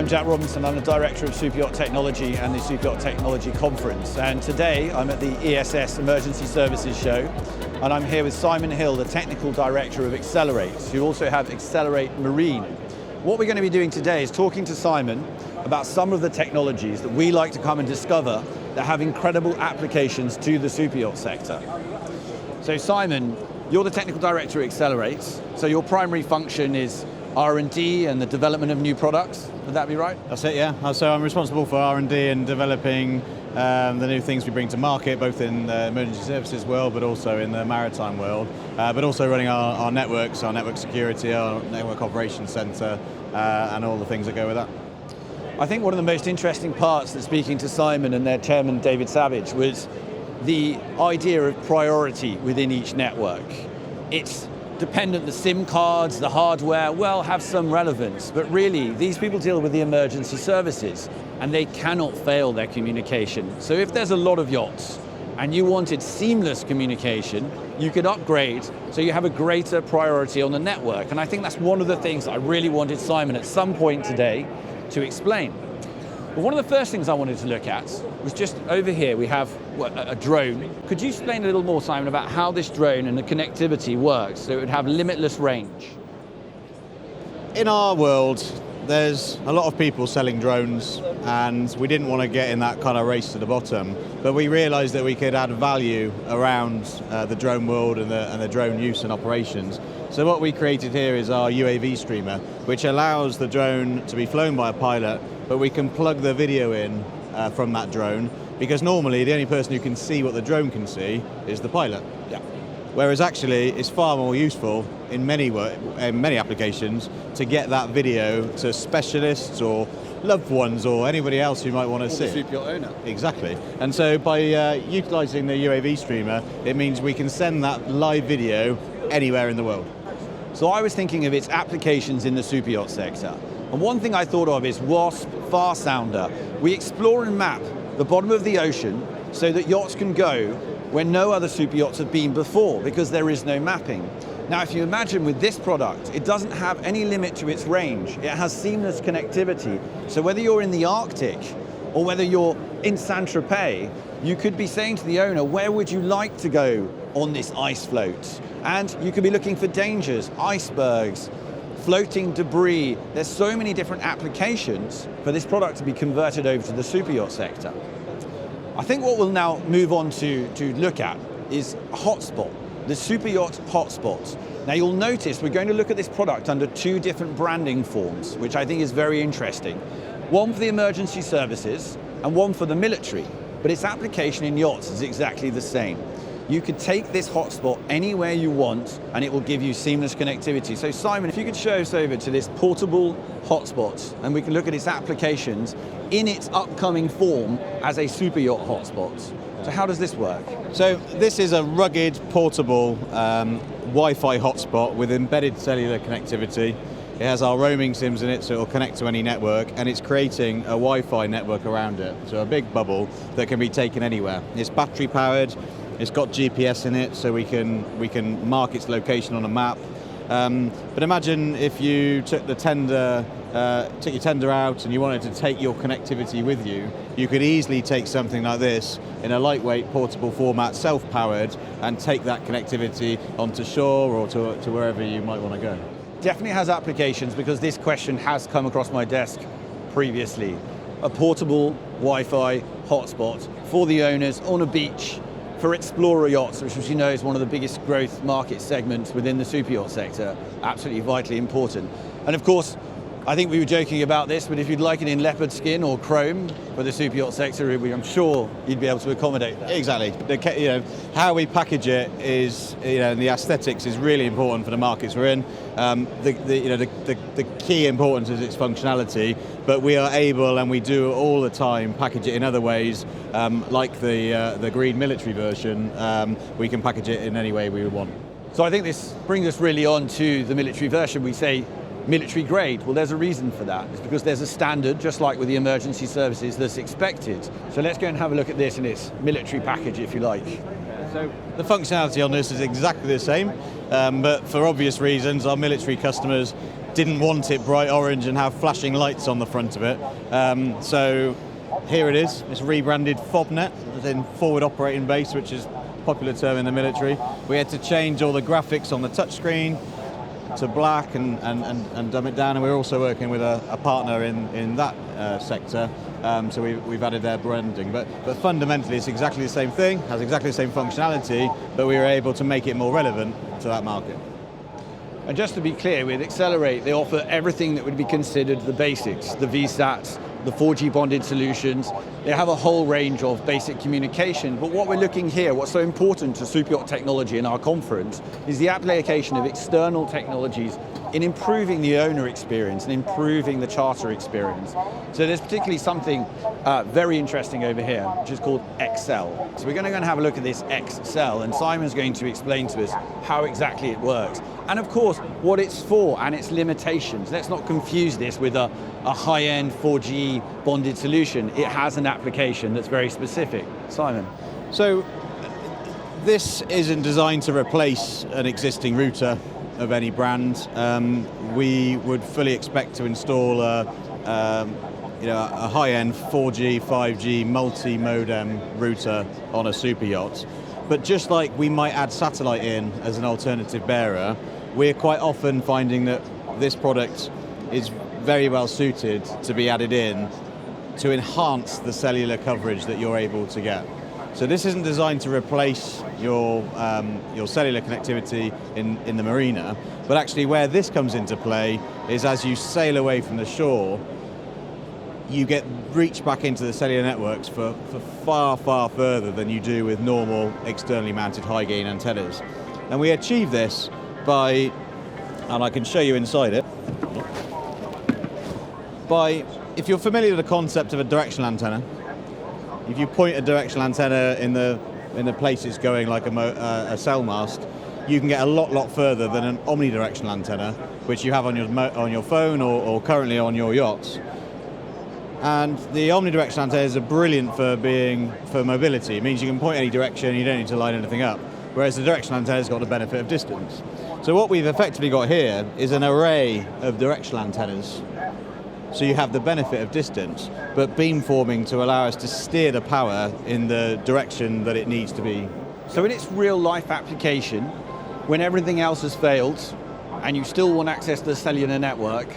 I'm Jack Robinson. I'm the Director of Super Yacht Technology and the Super Yacht Technology Conference. And today I'm at the ESS Emergency Services Show, and I'm here with Simon Hill, the Technical Director of Excelerate, who also have Excelerate Marine. What we're going to be doing today is talking to Simon about some of the technologies that we like to come and discover that have incredible applications to the super yacht sector. So Simon, you're the Technical Director at Excelerate, so your primary function is R&D and the development of new products, would that be right? That's it, yeah. So I'm responsible for R&D and developing the new things we bring to market, both in the emergency services world, but also in the maritime world, but also running our networks, our network security, our network operations centre, and all the things that go with that. I think one of the most interesting parts that speaking to Simon and their chairman, David Savage, was the idea of priority within each network. It's dependent, the SIM cards, the hardware, well, have some relevance, but really these people deal with the emergency services and they cannot fail their communication. So if there's a lot of yachts and you wanted seamless communication, you could upgrade so you have a greater priority on the network. And I think that's one of the things I really wanted Simon at some point today to explain. But one of the first things I wanted to look at was just over here, we have a drone. Could you explain a little more, Simon, about how this drone and the connectivity works so it would have limitless range? In our world, there's a lot of people selling drones, and we didn't want to get in that kind of race to the bottom, but we realized that we could add value around the drone world and the drone use and operations. So what we created here is our UAV streamer, which allows the drone to be flown by a pilot, but we can plug the video in from that drone, because normally the only person who can see what the drone can see is the pilot. Yeah. Whereas actually it's far more useful in many applications to get that video to specialists or loved ones or anybody else who might want to see. The super yacht owner. Exactly. And so by utilising the UAV streamer, it means we can send that live video anywhere in the world. So I was thinking of its applications in the super yacht sector. And one thing I thought of is WASP Fast Sounder. We explore and map the bottom of the ocean so that yachts can go where no other super yachts have been before, because there is no mapping. Now, if you imagine with this product, it doesn't have any limit to its range. It has seamless connectivity. So whether you're in the Arctic or whether you're in Saint-Tropez, you could be saying to the owner, where would you like to go on this ice float? And you could be looking for dangers, icebergs, floating debris. There's so many different applications for this product to be converted over to the super yacht sector. I think what we'll now move on to look at is a hotspot, the Super Yacht Hotspot. Now you'll notice we're going to look at this product under two different branding forms, which I think is very interesting. One for the emergency services and one for the military, but its application in yachts is exactly the same. You could take this hotspot anywhere you want and it will give you seamless connectivity. So Simon, if you could show us over to this portable hotspot and we can look at its applications in its upcoming form as a super yacht hotspot. So how does this work? So this is a rugged, portable Wi-Fi hotspot with embedded cellular connectivity. It has our roaming SIMs in it, so it will connect to any network, and it's creating a Wi-Fi network around it. So a big bubble that can be taken anywhere. It's battery powered. It's got GPS in it, so we can mark its location on a map. But imagine if you took your tender out and you wanted to take your connectivity with you, you could easily take something like this in a lightweight portable format, self-powered, and take that connectivity onto shore or to wherever you might want to go. Definitely has applications, because this question has come across my desk previously. A portable Wi-Fi hotspot for the owners on a beach for explorer yachts, which, as you know, is one of the biggest growth market segments within the super yacht sector. Absolutely vitally important. And of course, I think we were joking about this, but if you'd like it in leopard skin or chrome for the super yacht sector, I'm sure you'd be able to accommodate that. Exactly. How we package it is, and the aesthetics is really important for the markets we're in. The key importance is its functionality, but we are able, and we do all the time, package it in other ways, like the green military version. We can package it in any way we would want. So I think this brings us really on to the military version. We say military grade. Well, there's a reason for that. It's because there's a standard, just like with the emergency services, that's expected. So let's go and have a look at this in its military package, if you like. So the functionality on this is exactly the same, but for obvious reasons, our military customers didn't want it bright orange and have flashing lights on the front of it. So here it is. It's rebranded FOBnet, as in forward operating base, which is a popular term in the military. We had to change all the graphics on the touchscreen to black and dumb it down, and we're also working with a partner in that sector, so we've added their branding. But fundamentally it's exactly the same thing, has exactly the same functionality, but we were able to make it more relevant to that market. And just to be clear, with Excelerate, they offer everything that would be considered the basics, the VSATs, the 4G bonded solutions. They have a whole range of basic communication, but what we're looking here, what's so important to Superyacht Technology in our conference, is the application of external technologies in improving the owner experience and improving the charter experience. So there's particularly something very interesting over here, which is called Excel. So we're going to go and have a look at this Excel, and Simon's going to explain to us how exactly it works. And of course, what it's for and its limitations. Let's not confuse this with a high-end 4G bonded solution. It has an application that's very specific. Simon. So this isn't designed to replace an existing router of any brand. We would fully expect to install a high-end 4G, 5G multi-modem router on a super yacht. But just like we might add satellite in as an alternative bearer, we're quite often finding that this product is very well suited to be added in to enhance the cellular coverage that you're able to get. So this isn't designed to replace your cellular connectivity in the marina, but actually where this comes into play is as you sail away from the shore, you get reach back into the cellular networks for far, far further than you do with normal externally mounted high gain antennas. And we achieve this by, and I can show you inside it, if you're familiar with the concept of a directional antenna, if you point a directional antenna in the places going like a cell mast, you can get a lot further than an omnidirectional antenna, which you have on your phone or currently on your yachts. And the omnidirectional antennas are brilliant for mobility. It means you can point any direction, you don't need to line anything up. Whereas the directional antenna's got the benefit of distance. So what we've effectively got here is an array of directional antennas. So you have the benefit of distance, but beamforming to allow us to steer the power in the direction that it needs to be. So in its real life application, when everything else has failed and you still want access to the cellular network,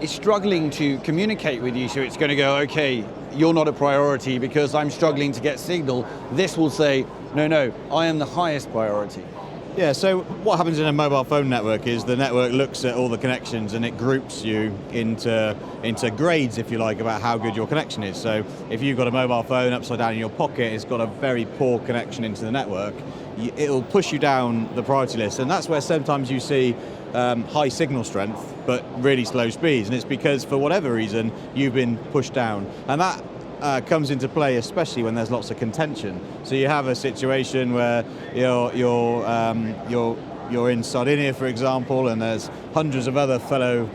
it's struggling to communicate with you, so it's going to go, okay, you're not a priority because I'm struggling to get signal. This will say, no, I am the highest priority. Yeah, so what happens in a mobile phone network is the network looks at all the connections and it groups you into grades, if you like, about how good your connection is. So if you've got a mobile phone upside down in your pocket, it's got a very poor connection into the network, it'll push you down the priority list. And that's where sometimes you see high signal strength, but really slow speeds. And it's because, for whatever reason, you've been pushed down. And that comes into play, especially when there's lots of contention. So you have a situation where you're in Sardinia, for example, and there's hundreds of other fellow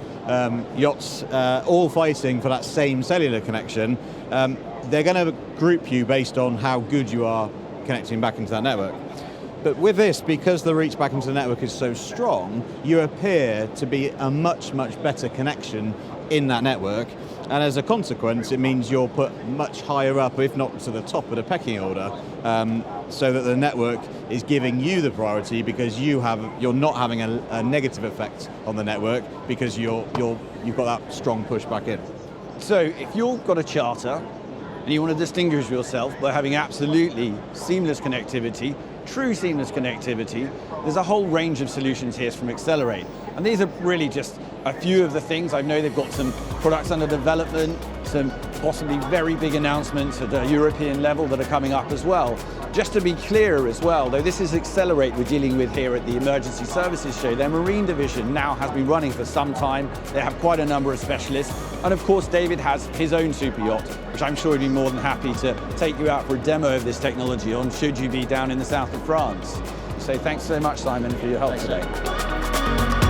yachts all fighting for that same cellular connection. They're going to group you based on how good you are connecting back into that network. But with this, because the reach back into the network is so strong, you appear to be a much better connection in that network. And as a consequence, it means you're put much higher up, if not to the top of the pecking order, so that the network is giving you the priority because you're not having a negative effect on the network because you've got that strong push back in. So if you've got a charter and you want to distinguish yourself by having absolutely seamless connectivity, true seamless connectivity, there's a whole range of solutions here from Excelerate. And these are really just a few of the things. I know they've got some products under development, some possibly very big announcements at a European level that are coming up as well. Just to be clear as well, though this is Excelerate we're dealing with here at the Emergency Services Show, their marine division now has been running for some time. They have quite a number of specialists. And of course, David has his own super yacht, which I'm sure he'd be more than happy to take you out for a demo of this technology on, should you be down in the south of France. So thanks so much, Simon, for your help today.